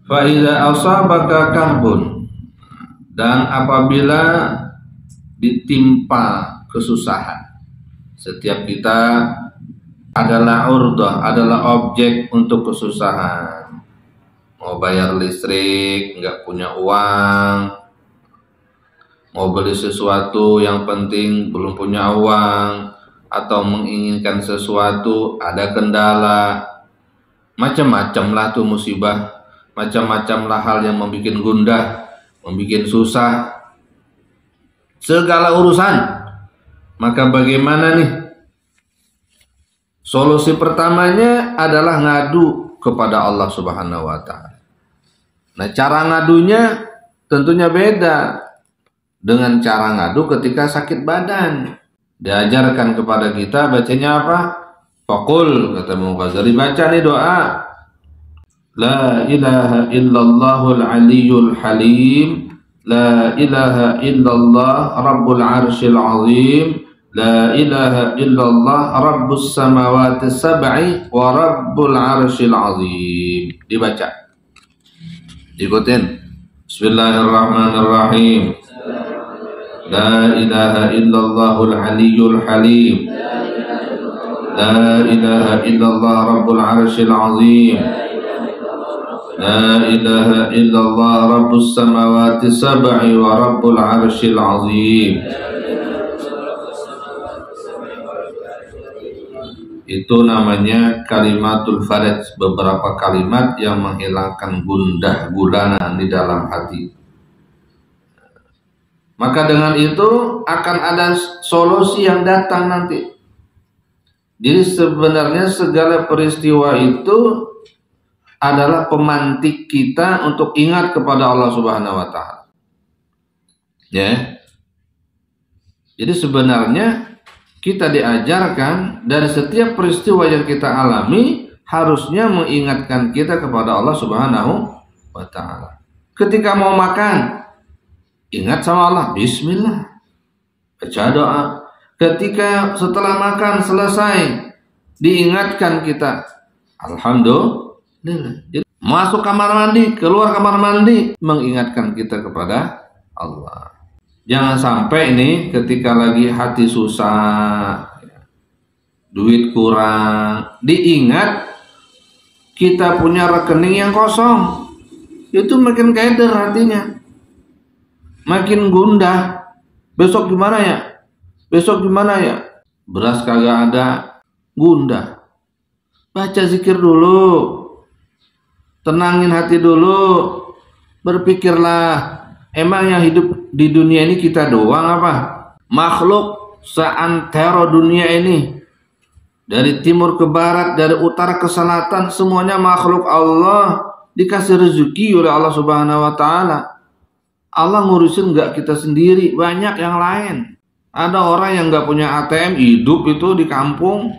Fa idza asabaka karbun, dan apabila ditimpa kesusahan. Setiap kita adalah urdah, adalah objek untuk kesusahan. Mau bayar listrik, nggak punya uang. Mau beli sesuatu yang penting, belum punya uang. Atau menginginkan sesuatu, ada kendala. Macam-macam lah tuh musibah. Macam-macam lah hal yang membuat gundah, membuat susah. Segala urusan. Maka bagaimana nih? Solusi pertamanya adalah ngadu kepada Allah Subhanahu wa Ta'ala. Nah, cara ngadunya tentunya beda dengan cara ngadu ketika sakit badan. Diajarkan kepada kita bacanya apa? Faqul, kata Imam Ghazali, baca nih doa. La ilaha illallahul aliyyul halim, la ilaha illallah rabbul arsyil azim, la ilaha illallah rabbus samawati sab'i wa rabbul arsyil azim. Dibaca, ikutin. Bismillahirrahmanirrahim. La ilaha illallahul aliyyul halim, la ilaha illallah rabbul arsyil azim, la ilaha illallah rabbus samawati sab'i wa rabbul arsyil azim. Itu namanya kalimatul faraj, beberapa kalimat yang menghilangkan gundah gulana di dalam hati. Maka dengan itu akan ada solusi yang datang nanti. Jadi sebenarnya segala peristiwa itu adalah pemantik kita untuk ingat kepada Allah Subhanahu wa Ta'ala. Ya. Jadi sebenarnya kita diajarkan dari setiap peristiwa yang kita alami harusnya mengingatkan kita kepada Allah Subhanahu wa Ta'ala. Ketika mau makan, ingat sama Allah, bismillah, baca doa. Ketika setelah makan selesai, diingatkan kita, alhamdulillah. Jadi, masuk kamar mandi, keluar kamar mandi, mengingatkan kita kepada Allah. Jangan sampai ini ketika lagi hati susah, duit kurang, diingat kita punya rekening yang kosong, itu makin keder hatinya, makin gundah. Besok gimana ya? Besok gimana ya? Beras kagak ada, gundah. Baca zikir dulu, tenangin hati dulu, berpikirlah, emang yang hidup di dunia ini kita doang apa? Makhluk seantero dunia ini, dari timur ke barat, dari utara ke selatan, semuanya makhluk Allah, dikasih rezeki oleh Allah Subhanahu wa Ta'ala. Allah ngurusin nggak kita sendiri, banyak yang lain. Ada orang yang nggak punya ATM, hidup itu di kampung.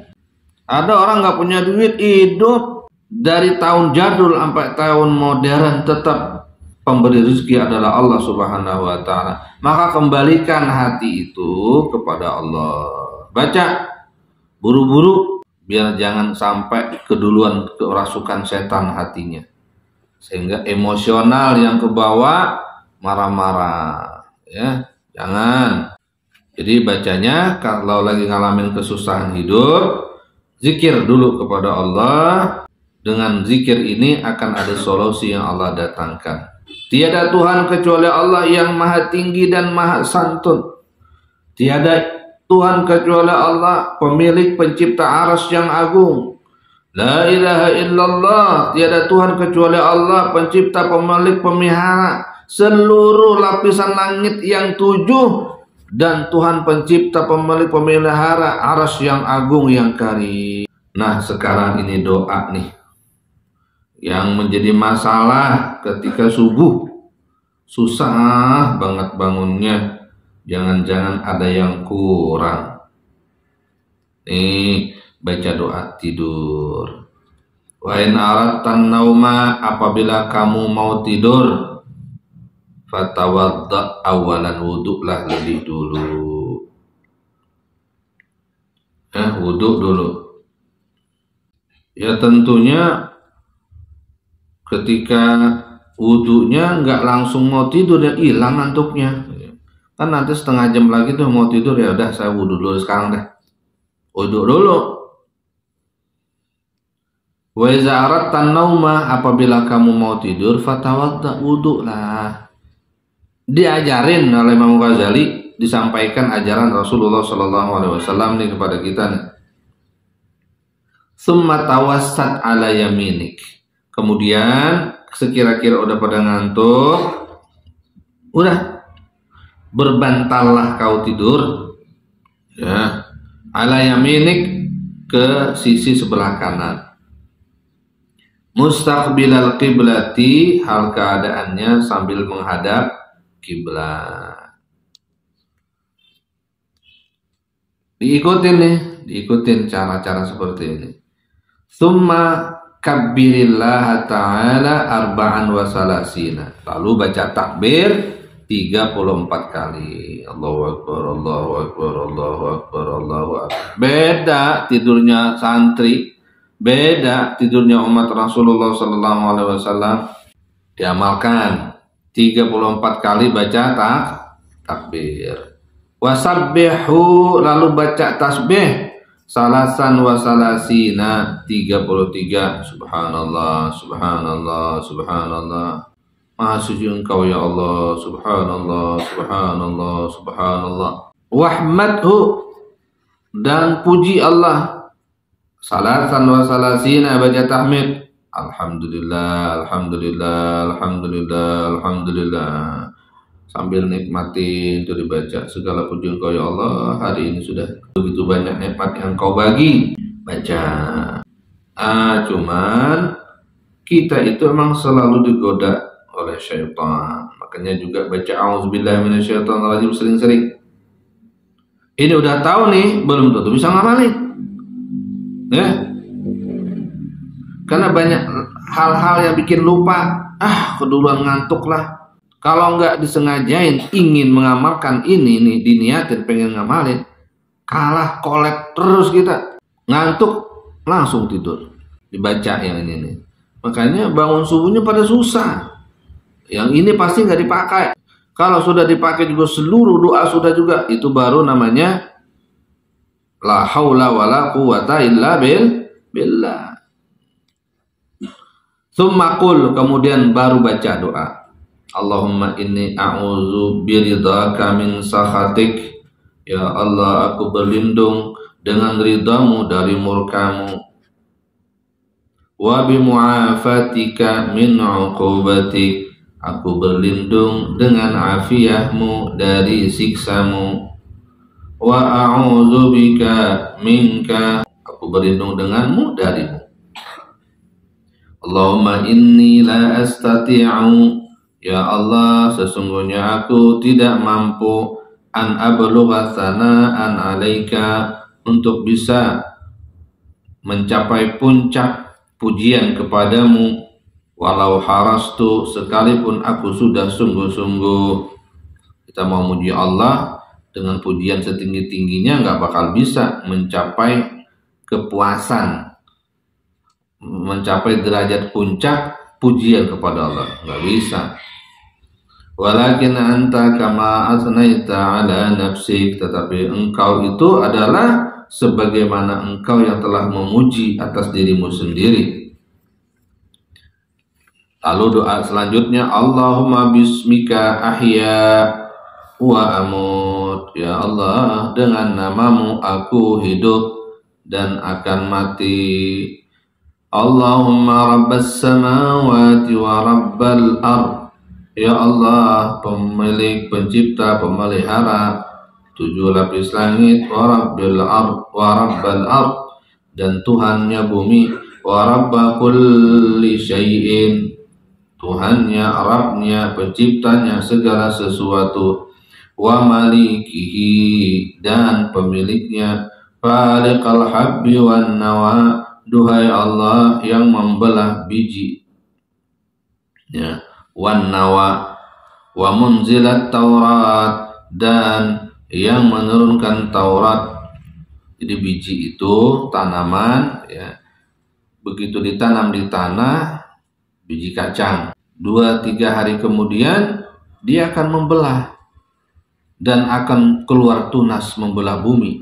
Ada orang nggak punya duit, hidup. Dari tahun jadul sampai tahun modern, tetap pemberi rezeki adalah Allah Subhanahu wa Ta'ala. Maka kembalikan hati itu kepada Allah. Baca, buru-buru, biar jangan sampai keduluan kerasukan setan hatinya, sehingga emosional yang kebawa marah-marah, ya jangan. Jadi bacanya kalau lagi ngalamin kesusahan hidup, zikir dulu kepada Allah. Dengan zikir ini akan ada solusi yang Allah datangkan. Tiada Tuhan kecuali Allah yang maha tinggi dan maha santun. Tiada Tuhan kecuali Allah, pemilik pencipta arsy yang agung. La ilaha illallah, tiada Tuhan kecuali Allah, pencipta, pemilik, pemihara seluruh lapisan langit yang 7, dan Tuhan pencipta, pemilik, pemelihara arsy yang agung yang karim. Nah, sekarang ini doa nih yang menjadi masalah ketika subuh, susah banget bangunnya, jangan-jangan ada yang kurang. Nih, baca doa tidur. Wa in aradtan nauma, apabila kamu mau tidur, fatawadda awalan, wuduklah lebih dulu. Wuduk dulu. Ya tentunya ketika wudunya nggak langsung mau tidur, ya hilang ngantuknya. Kan nanti setengah jam lagi tuh mau tidur, ya udah saya wudu dulu sekarang deh. Wudu dulu. Wa iza aradta nauma, apabila kamu mau tidur, fatawadda, wudu lah. Diajarin oleh Imam Ghazali, disampaikan ajaran Rasulullah Shallallahu Alaihi Wasallam nih kepada kita nih. Summa tawassat ala yaminik. Kemudian sekira-kira udah pada ngantuk, udah berbantallah kau tidur, ya, ala yaminik, ke sisi sebelah kanan. Mustaqbilal qiblati, hal keadaannya sambil menghadap kiblat. Diikutin nih, diikutin cara-cara seperti ini. Summa kabbirillah ta'ala arba'an wa salasina. Lalu baca takbir 34 kali. Allahu Akbar, Allahu Akbar, Allahu Akbar, Allahu Akbar. Beda tidurnya santri, beda tidurnya umat Rasulullah Sallallahu Alaihi Wasallam. Diamalkan 34 kali baca takbir. Wasabbihu, lalu baca tasbih salasan wa salasina, 33. Subhanallah, subhanallah, subhanallah. Maha suci engkau ya Allah, subhanallah, subhanallah, subhanallah. Wahmadhu, dan puji Allah. Salasan wa salasina, baca tahmid. Alhamdulillah, alhamdulillah, alhamdulillah, alhamdulillah. Sambil nikmatin itu dibaca. Segala puji engkau ya Allah, hari ini sudah begitu banyak nikmat yang kau bagi. Baca. Cuman kita itu emang selalu digoda oleh syaitan. Makanya juga baca auzubillahi minasyaitonirrajim sering-sering. Ini udah tahu nih, belum tentu bisa ngamalin. Ya. Karena banyak hal-hal yang bikin lupa. Keduluan ngantuk lah. Kalau nggak disengajain ingin mengamalkan ini nih, diniatin pengen ngamalin, kalah kolek terus kita. Ngantuk langsung tidur. Dibaca yang ini nih. Makanya bangun subuhnya pada susah. Yang ini pasti nggak dipakai. Kalau sudah dipakai juga seluruh doa sudah juga, itu baru namanya la haula wala quwata illa billah. Tsumma qul, kemudian baru baca doa. Allahumma inni a'udzu biridhaka min sakhatik. Ya Allah, aku berlindung dengan ridhamu dari murkamu. Wa bimu'afatika min 'uqubatik. Aku berlindung dengan afiyahmu dari siksamu. Wa a'udzu bika minka. Aku berlindung denganmu darimu. Allahumma inni la astati'u. Ya Allah, sesungguhnya aku tidak mampu an ablugha tsana'an 'alaika, untuk bisa mencapai puncak pujian kepadamu. Walau harastu, sekalipun aku sudah sungguh-sungguh. Kita mau muji Allah dengan pujian setinggi-tingginya nggak bakal bisa mencapai kepuasan, mencapai derajat puncak pujian kepada Allah, nggak bisa. Walakin anta kama asnaita ala nafsik, tetapi engkau itu adalah sebagaimana engkau yang telah memuji atas dirimu sendiri. Lalu doa selanjutnya, Allahumma bismika ahya wa amut. Ya Allah, dengan namamu aku hidup dan akan mati. Allahumma rabbas samawati wa rabbal ard. Ya Allah, pemilik, pencipta, pemelihara 7 lapis langit, wa rabbil ard, wa rabbal ard, dan Tuhannya bumi, wa rabba kulli syai'in, Tuhannya, Rabbnya, penciptanya segala sesuatu, wa malikihi, dan pemiliknya, faliqal habbi wan nawa, duhai Allah yang membelah biji, ya, wan nawa, wa munzilat Taurat, dan yang menurunkan Taurat. Jadi biji itu tanaman, ya, begitu ditanam di tanah, biji kacang. 2-3 hari kemudian dia akan membelah dan akan keluar tunas membelah bumi.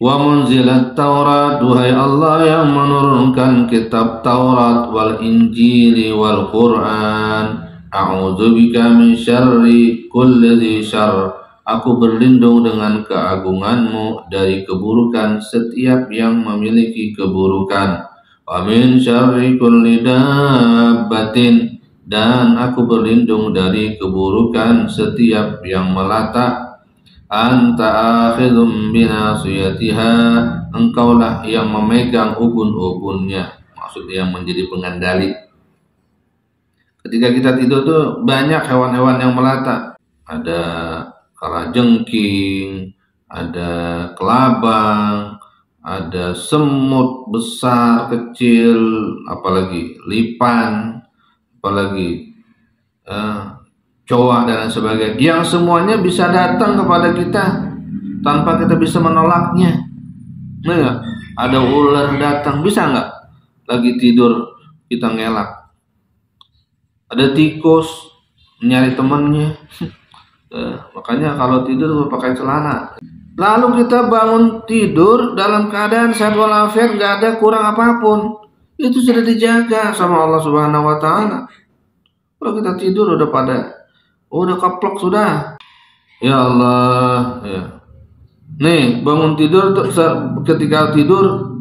Wa munzilat Taurat, duhai Allah yang menurunkan kitab Taurat wal Injili wal Quran. A'udzubika min syarri kulli dzi syarr. Aku berlindung dengan keagunganmu dari keburukan setiap yang memiliki keburukan. Wa min syarri kulli dabbatin, dan aku berlindung dari keburukan setiap yang melata. Anta akhidhum binasiyatiha, engkaulah yang memegang ubun-ubunnya, maksudnya yang menjadi pengendali. Ketika kita tidur tuh banyak hewan-hewan yang melata. Ada kalajengking, ada kelabang, ada semut besar, kecil, apalagi lipan, apalagi cowok dan sebagainya, yang semuanya bisa datang kepada kita tanpa kita bisa menolaknya. Nah, ada ular datang, bisa nggak? Lagi tidur kita ngelak. Ada tikus nyari temennya. Makanya kalau tidur pakai celana. Lalu kita bangun tidur dalam keadaan sehat walafiat, nggak ada kurang apapun. Itu sudah dijaga sama Allah Subhanahu wa Ta'ala. Kalau kita tidur udah keplok sudah. Ya Allah, ya. Nih, bangun tidur, ketika tidur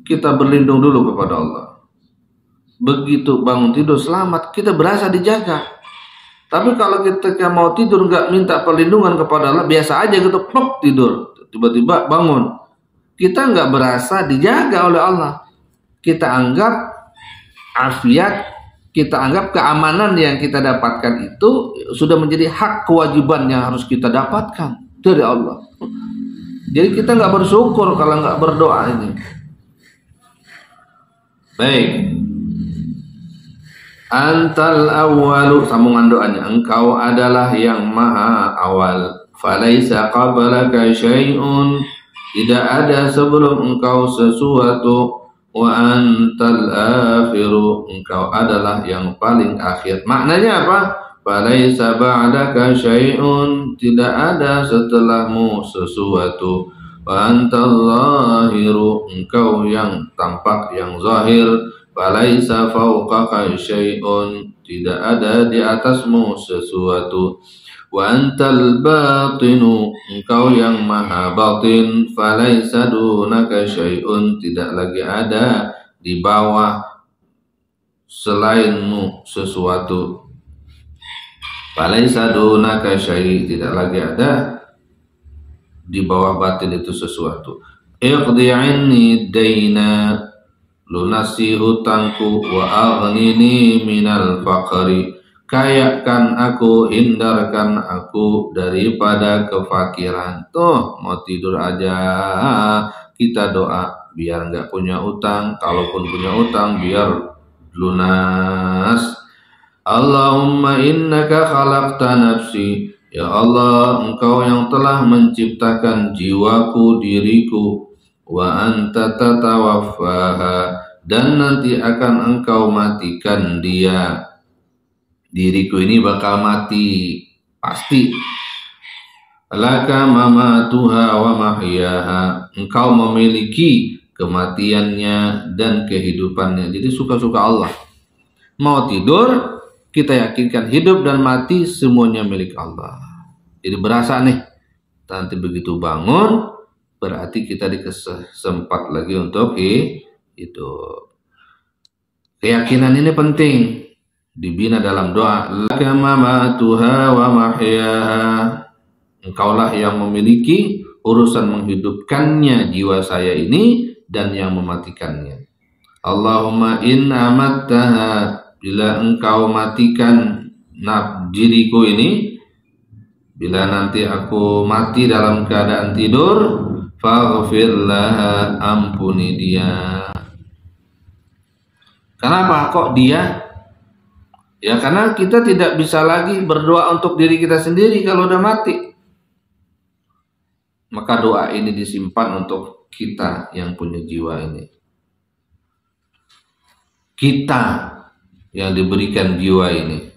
kita berlindung dulu kepada Allah. Begitu bangun tidur selamat, kita berasa dijaga. Tapi kalau kita mau tidur nggak minta perlindungan kepada Allah, biasa aja gitu, plok tidur, tiba-tiba bangun, kita nggak berasa dijaga oleh Allah. Kita anggap afiat, kita anggap keamanan yang kita dapatkan itu sudah menjadi hak kewajiban yang harus kita dapatkan dari Allah. Jadi kita nggak bersyukur kalau nggak berdoa ini. Baik. Antal awwalu, sambungan doanya, engkau adalah yang maha awal. Falaisa qablaka syai'un, tidak ada sebelum engkau sesuatu. Wa antal akhiru, engkau adalah yang paling akhir. Maknanya apa? Falaisa ba'daka syai'un, tidak ada setelahmu sesuatu. Wa antal zahiru, engkau yang tampak, yang zahir. Falaisa fawqaka syai'un, tidak ada di atasmu sesuatu. Wa antal batinu, engkau yang maha batin. Falaisa dunaka syai'un, tidak lagi ada di bawah selainmu sesuatu. Falaisa dunaka syai', tidak lagi ada di bawah batin itu sesuatu. Iqdi anni daina, lunasi hutangku, wa aghnini minal faqri, kayakan aku, hindarkan aku daripada kefakiran. Tuh, mau tidur aja kita doa biar nggak punya utang, kalaupun punya utang biar lunas. Allahumma innaka khalaqta nafsi, ya Allah, engkau yang telah menciptakan jiwaku, diriku. Wa anta tatawaffaha, dan nanti akan engkau matikan dia. Diriku ini bakal mati, pasti. Laka mamatuha wa mahyaha, engkau memiliki kematiannya dan kehidupannya. Jadi suka-suka Allah. Mau tidur, kita yakinkan hidup dan mati semuanya milik Allah. Jadi berasa nih, nanti begitu bangun, berarti kita dikesempatan lagi untuk hidup. Keyakinan ini penting, dibina dalam doa. Laka mamatuha wa mahyaha, engkaulah yang memiliki urusan menghidupkannya jiwa saya ini dan yang mematikannya. Allahumma in amattaha, bila engkau matikan diriku ini, bila nanti aku mati dalam keadaan tidur, faghfir laha, ampuni dia. Kenapa kok dia? Ya karena kita tidak bisa lagi berdoa untuk diri kita sendiri kalau udah mati. Maka doa ini disimpan untuk kita yang punya jiwa ini. Kita yang diberikan jiwa ini.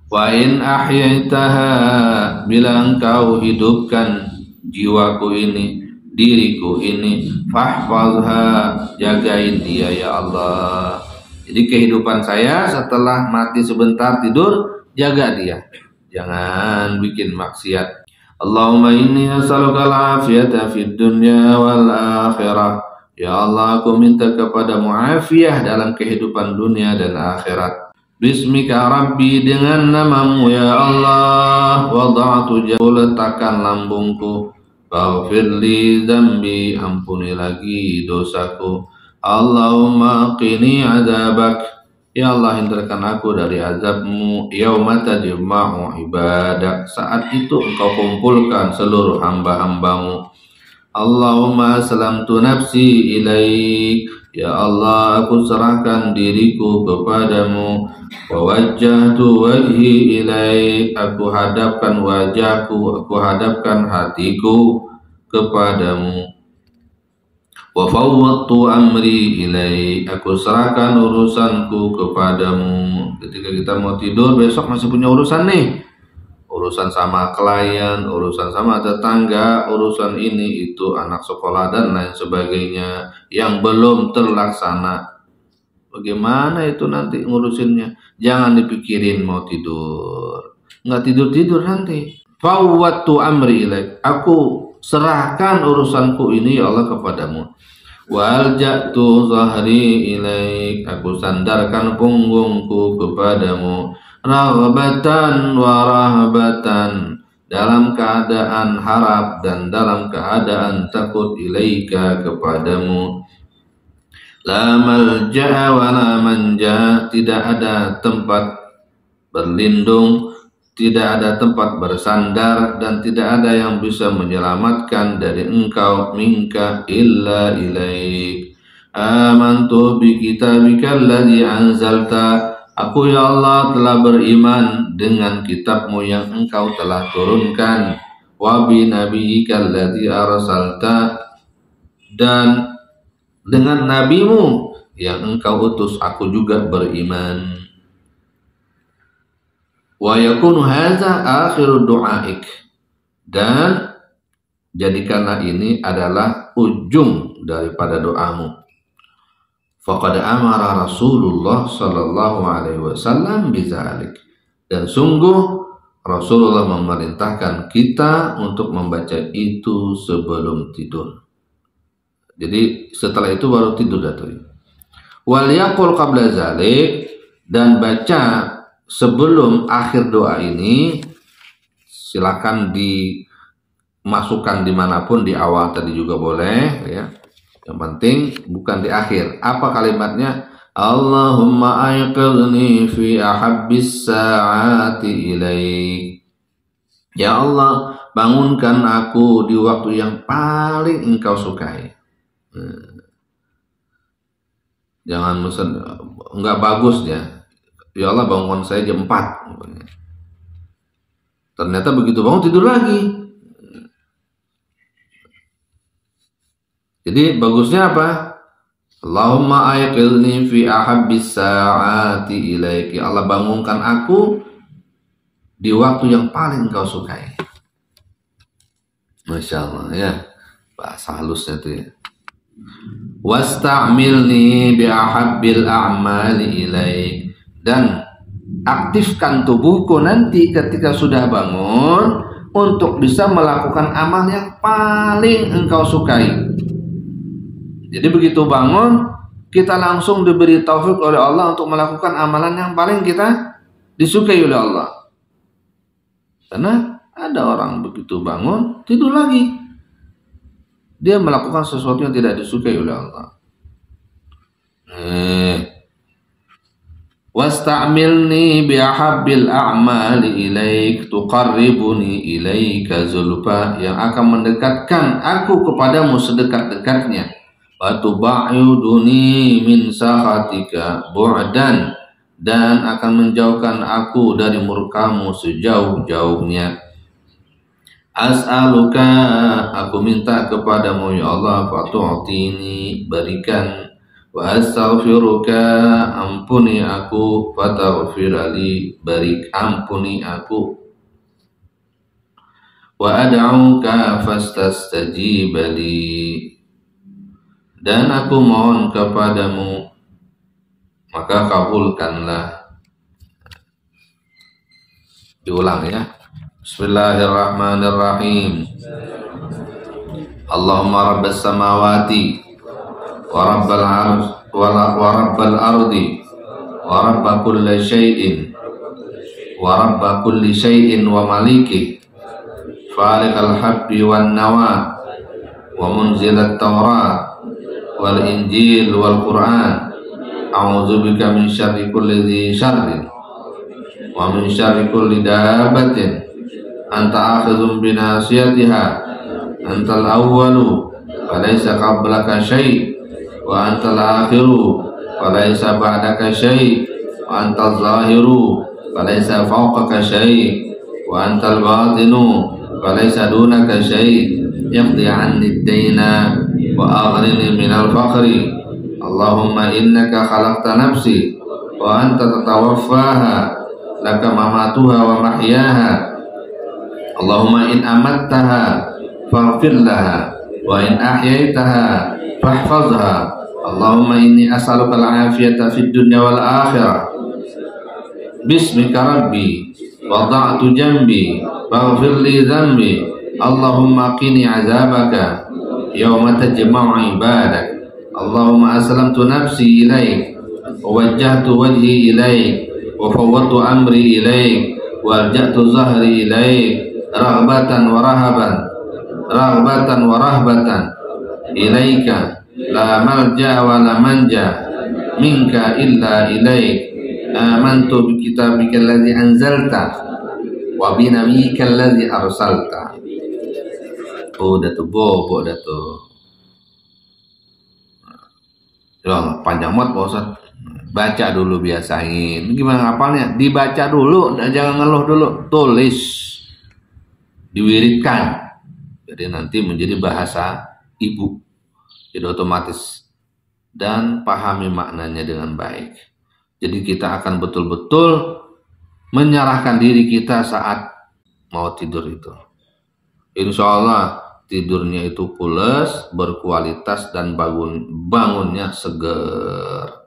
Wa in ahyaitaha, bila engkau hidupkan jiwaku ini, diriku ini, fahfazha, jagain dia ya Allah. Jadi kehidupan saya setelah mati sebentar tidur, jaga dia, jangan bikin maksiat. Allahumma inni as'aluka al-afiyata fid dunya wal akhirah. Ya Allah, aku minta kepadamu afiah dalam kehidupan dunia dan akhirat. Bismika Rabbi, dengan namamu ya Allah, wada'tu jauh, letakkan lambungku. Faghfirli dzambi, ampuni lagi dosaku. Allahumma qini azabak, ya Allah hindarkan aku dari azabmu. Yauma tajma'u ibadak, saat itu engkau kumpulkan seluruh hamba-hambamu. Allahumma aslamtu nafsi ilaik, ya Allah aku serahkan diriku kepadamu. Wa wajjahtu wajhi ilaik, aku hadapkan wajahku, aku hadapkan hatiku kepadamu. Wa fawwadtu amri ilaik, aku serahkan urusanku kepadamu. Ketika kita mau tidur, besok masih punya urusan nih, urusan sama klien, urusan sama tetangga, urusan ini itu, anak sekolah dan lain sebagainya yang belum terlaksana. Bagaimana itu nanti ngurusinnya? Jangan dipikirin mau tidur, nggak tidur nanti. Fawwadtu amri ilaik, aku serahkan urusanku ini ya Allah kepadamu. Walja'tu zahri ilaik, aku sandarkan punggungku kepadamu. Raghbatan wa rahbatan, dalam keadaan harap dan dalam keadaan takut, ilaika kepadamu. La malja'a wa la manja, tidak ada tempat berlindung, tidak ada tempat bersandar, dan tidak ada yang bisa menyelamatkan dari engkau, minka illa ilaik. Amantu bi kitabika alladhi anzalta, aku ya Allah telah beriman dengan kitabmu yang engkau telah turunkan. Wa bi nabiyyika alladhi arsalta, dan dengan nabimu yang engkau utus aku juga beriman. Wa yakunu hadza akhiru du'aik, dan jadikanlah ini adalah ujung daripada doamu. Faqad amara Rasulullah sallallahu alaihi wasallam bizalik, dan sungguh Rasulullah memerintahkan kita untuk membaca itu sebelum tidur. Jadi setelah itu baru tidur datang. Wal yaqul qabla zalik, dan baca sebelum akhir doa ini, silakan dimasukkan dimanapun, di awal tadi juga boleh ya. Yang penting bukan di akhir. Apa kalimatnya? Allahumma ayqidni fi ahabbis sa'ati ilaik. Ya Allah, bangunkan aku di waktu yang paling engkau sukai. Jangan mesen, enggak bagus ya. Ya Allah, bangun saya jam 4. Ternyata begitu bangun tidur lagi. Jadi bagusnya apa? Allahumma ayqidni fi ahabbis sa'ati ilaik. Ya Allah, bangunkan aku di waktu yang paling engkau sukai. Masya Allah ya, bahasa halusnya itu ya. Wasta'milni bi ahabbil a'mali ilaik, dan aktifkan tubuhku nanti ketika sudah bangun untuk bisa melakukan amal yang paling engkau sukai. Jadi begitu bangun, kita langsung diberi taufik oleh Allah untuk melakukan amalan yang paling kita disukai oleh Allah. Karena ada orang begitu bangun, tidur lagi. Dia melakukan sesuatu yang tidak disukai oleh Allah. Wasta'milni bi ahabbil a'mali ilaik tuqarribuni ilaika zulfa, yang akan mendekatkan aku kepadamu sedekat-dekatnya. Wa tuba'iduni min sakhatika bu'dan, dan akan menjauhkan aku dari murkamu sejauh-jauhnya. As'aluka, aku minta kepadamu ya Allah, fatu'tini, berikan Wa astaghfiruka, ampuni aku, fataghfirali, beri ampuni aku. Wa ad'uka fastastajibali, dan aku mohon kepadamu, maka kabulkanlah. Diulang ya. Bismillahirrahmanirrahim. Allahumma rabbas samawati wa rabbal ardi wa rabba kulli syai'in wa maliki falikal habbi wan nawa wa munzilat tawrat wal injil wal qur'an, a'udzubika min syarri kulli dhi syarrin wa min syarri kulli dabbatin anta akhidhum binasiyatiha, antal awwalu falaysa qablaka syai' wa antal akhiru falaysa ba'daka syai', wa antal zahiru falaysa fawqaka syai', wa antal batinu falaysa dunaka syai', yaqdi anni ad-dayna wa aghnini minal faqri. Allahumma innaka khalaqta nafsi wa anta tatawaffaha, laka mamatuha wa mahyaha. Allahumma in amattaha faghfir laha wa in ahyaitaha fahfazha. Allahumma inni as'aluka al-afiyata fid dunya wal akhirah. Bismika rabbi wada'tu jambi faghfir li dhanbi. Allahumma qini azabaka yawma tajma'u ibadak. Allahumma aslamtu nafsi ilaik wa wajjahtu wajhi ilaik wa fawwadtu amri ilaik wa alja'tu zahri ilaik raghbatan wa rahbatan ilaika la malja wa la manja minka illa ilaik. Amantu bi kitabika alladhi anzalta wa bi nabiyyika alladhi arsalta. Udah tuh bobo dah tuh. Ya, panjang banget Pak Ustaz. Baca dulu, biasain. Gimana ngapalnya? Dibaca dulu, jangan ngeluh dulu. Tulis, diwiridkan. Jadi nanti menjadi bahasa ibu. Jadi otomatis. Dan pahami maknanya dengan baik. Jadi kita akan betul-betul menyerahkan diri kita saat mau tidur itu. Insya Allah tidurnya itu pules, berkualitas, dan bangunnya seger.